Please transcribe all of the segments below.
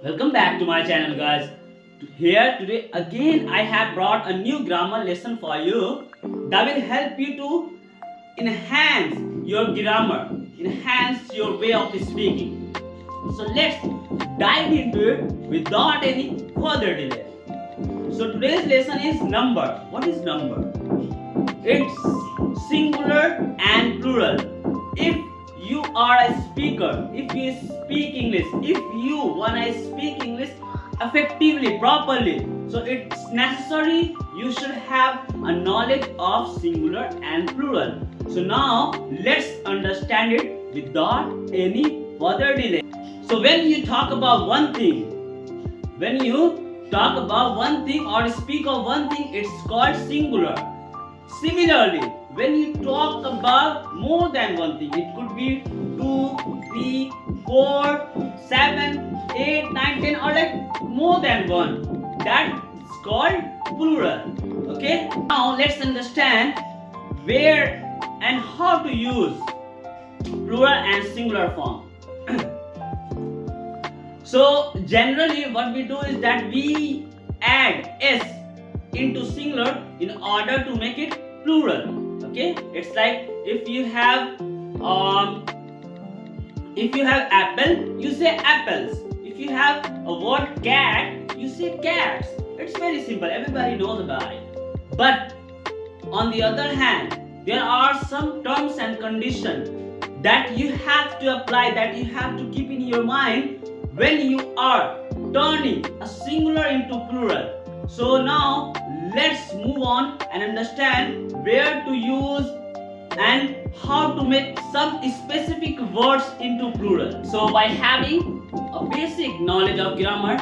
Welcome back to my channel, guys. Here today again I have brought a new grammar lesson for you that will help you to enhance your grammar, enhance your way of speaking. So let's dive into it without any further delay. So today's lesson is number. What is number? It's singular and plural. If you are a speaker, if you speak English, if you wanna speak English effectively, properly, so it's necessary you should have a knowledge of singular and plural. So now let's understand it without any further delay. So when you talk about one thing, when you talk about one thing or speak of one thing, it's called singular. Similarly, when you talk about more than one thing, it could be 2, 3, 4, 7, 8, 9, 10, or like more than one. That's called plural. Okay? Now let's understand where and how to use plural and singular form. So generally what we do is that we add s into singular in order to make it plural. Okay, it's like if you have apple, you say apples. If you have a word cat, you say cats. It's very simple, everybody knows about it. But on the other hand, there are some terms and conditions that you have to apply, that you have to keep in your mind when you are turning a singular into plural. So now let's move on and understand where to use and how to make some specific words into plural. So by having a basic knowledge of grammar,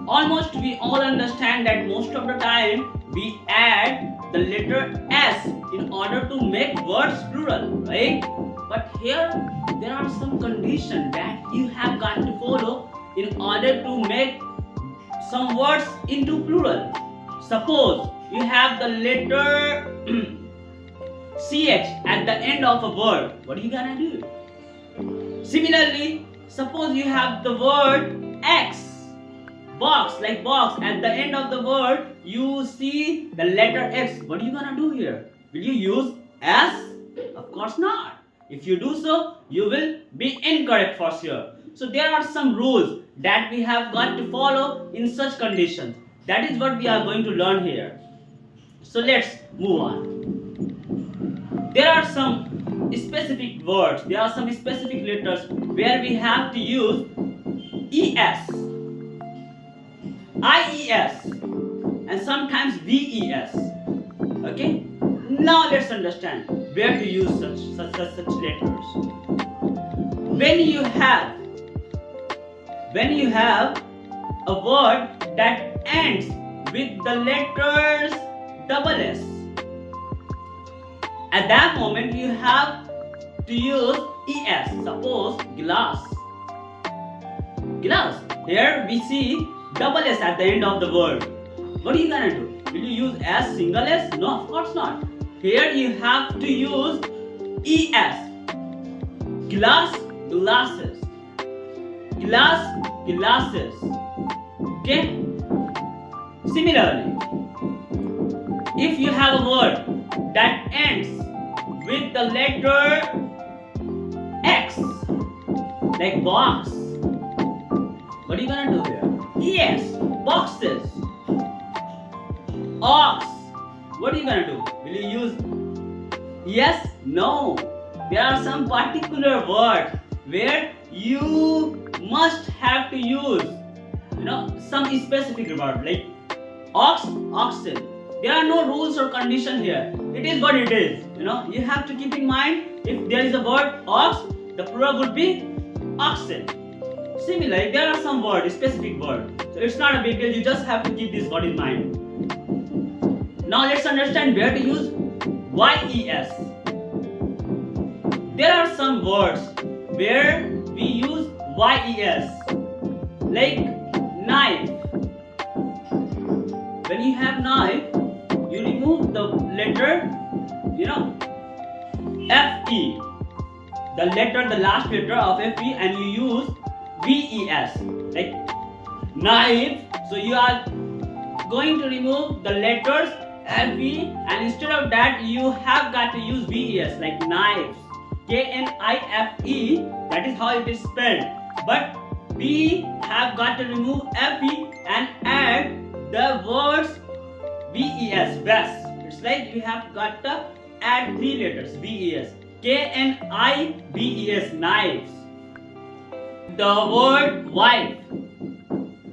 almost we all understand that most of the time we add the letter s in order to make words plural, right? But here there are some conditions that you have got to follow in order to make some words into plural. Suppose you have the letter ch at the end of a word. What are you gonna do? Similarly, suppose you have the word x, box, like box, at the end of the word you see the letter x. What are you gonna do here? Will you use s? Of course not. If you do so, you will be incorrect for sure. So there are some rules that we have got to follow in such conditions. That is what we are going to learn here. So let's move on. There are some specific words, there are some specific letters where we have to use es, ies, and sometimes ves. Okay? Now let's understand where to use such letters. When you have a word that ends with the letters double s, at that moment you have to use es. Suppose glass. Here we see double s at the end of the word. What are you gonna do? Will you use s single s? No, of course not. Here you have to use es. Glass, glasses. Glass, glasses. Okay? Similarly, if you have a word that ends with the letter x, like box, what are you gonna do here? Yes, boxes. Ox, what are you gonna do? Will you use yes? No. There are some particular words where you must have to use some specific word, like ox, oxen. There are no rules or condition here. It is what it is. You have to keep in mind, if there is a word ox, the plural would be oxen. Similarly, there are some words, specific words. So it's not a big deal. You just have to keep this word in mind. Now let's understand where to use yes. There are some words where we use yes, like knife. When you have knife, you remove the letter fe, the last letter of fe, and you use ves, like knife. So you are going to remove the letters FE, and instead of that you have got to use VES, like knives. KNIFE, that is how it is spelled. But we have got to remove FE and add the words VES, best. It's like we have got to add 3 letters VES. KNIVES, knives. The word wife.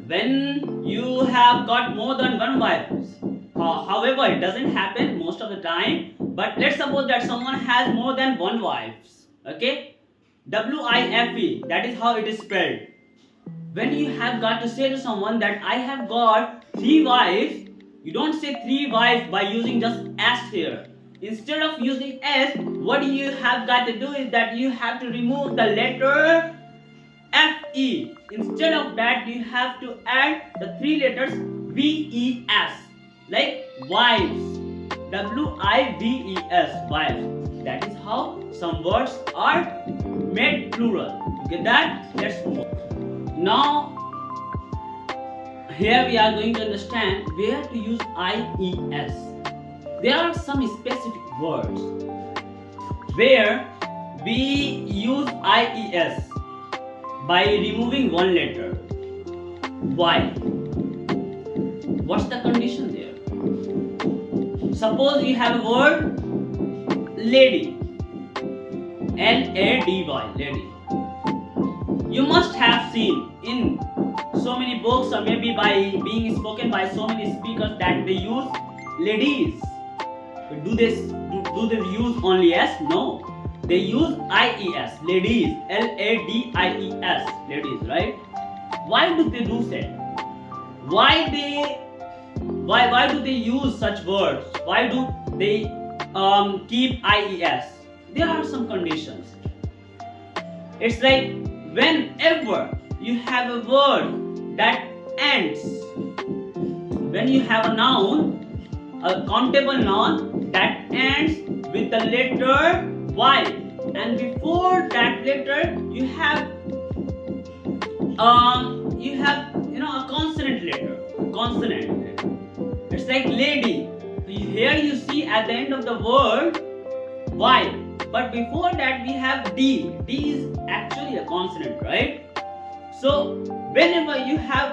When you have got more than one wife, however, it doesn't happen most of the time, but let's suppose that someone has more than one wives. Okay, WIFE, that is how it is spelled. When you have got to say to someone that I have got 3 wives, you don't say 3 wives by using just S here. Instead of using S, what you have got to do is that you have to remove the letter FE. Instead of that, you have to add the 3 letters VES, like wives. WIVES, wives. That is how some words are made plural. You get that? Let's move on. Now, here we are going to understand where to use IES. There are some specific words where we use IES by removing one letter. Why? What's the condition there? Suppose you have a word lady, LADY, lady. You must have seen in so many books, or maybe by being spoken by so many speakers, that they use ladies. Do they use only S? No. They use IES, ladies, LADIES, ladies, right? Why do they do that? Why do they use such words? Why do they keep IES? There are some conditions. It's like whenever you have a word that ends, when you have a noun, a countable noun that ends with the letter Y, and before that letter you have a consonant letter. It's like lady. Here you see at the end of the word Y, but before that we have D. D is actually a consonant, right? So whenever you have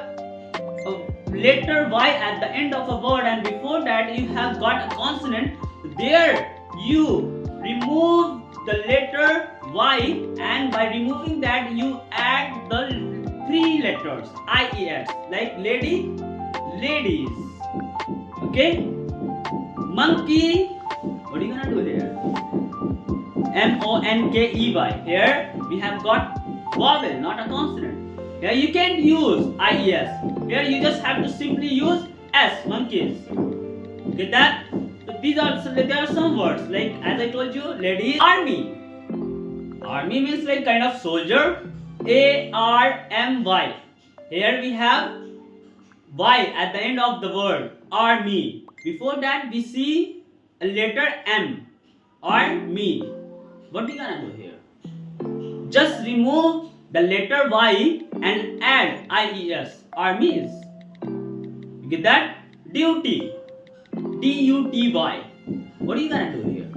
a letter Y at the end of a word and before that you have got a consonant, there you remove the letter Y, and by removing that you add the 3 letters IES, like lady, ladies. Okay? Monkey, what are you gonna do here? MONKEY. Here we have got vowel, not a consonant. Here you can't use IES. Here you just have to simply use S, monkeys. Get that? So there are some words, like as I told you, ladies. Army. Army means like kind of soldier. ARMY. Here we have Y at the end of the word, army. Before that we see a letter M, army. What we gonna do here? Just remove the letter Y and add IES, armies. You get that? Duty, DUTY. What are you gonna do here?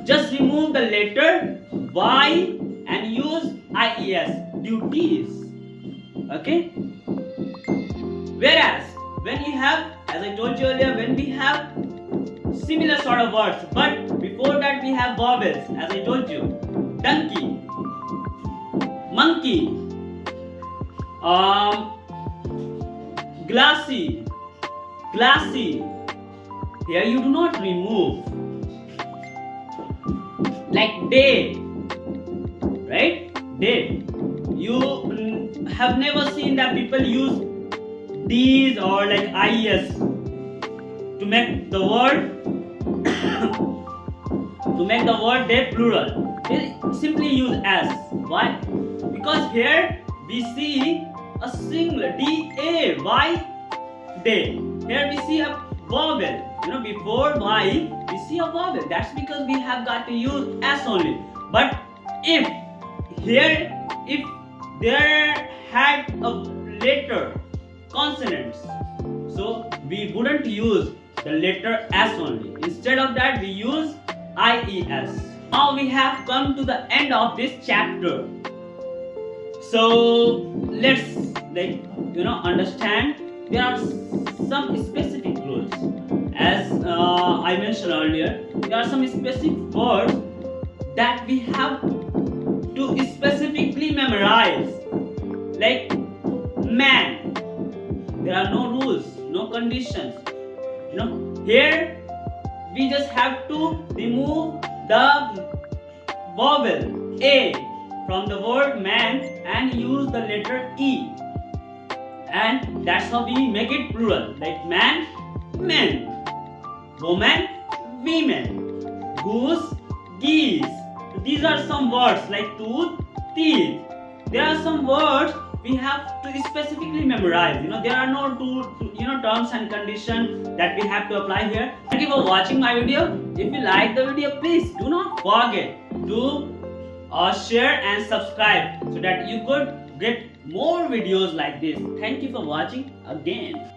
Just remove the letter Y and use IES, duties. Okay? Whereas when you have, as I told you earlier, when we have similar sort of words, but before that we have vowels, as I told you, donkey, monkey, glassy, glassy. Here you do not remove. Like day, right? Day. You have never seen that people use these or like IES to make the word day plural. They simply use S. Why? Because here we see a single DAY, day. Here we see a vowel. Before Y we see a vowel. That's because we have got to use S only. But if there had a letter consonants. So we wouldn't use the letter S only. Instead of that, we use IES. Now we have come to the end of this chapter. So let's understand there are some specific rules. As I mentioned earlier, there are some specific words that we have to specifically memorize. Like man, there are no rules, no conditions. Here we just have to remove the vowel A from the word man and use the letter E, and that's how we make it plural. Like man, men, woman, women, goose, geese. These are some words like tooth, teeth. There are some words we have to specifically memorize. There are no terms and conditions that we have to apply here. Thank you for watching my video. If you like the video, please do not forget to share and subscribe so that you could get more videos like this. Thank you for watching again.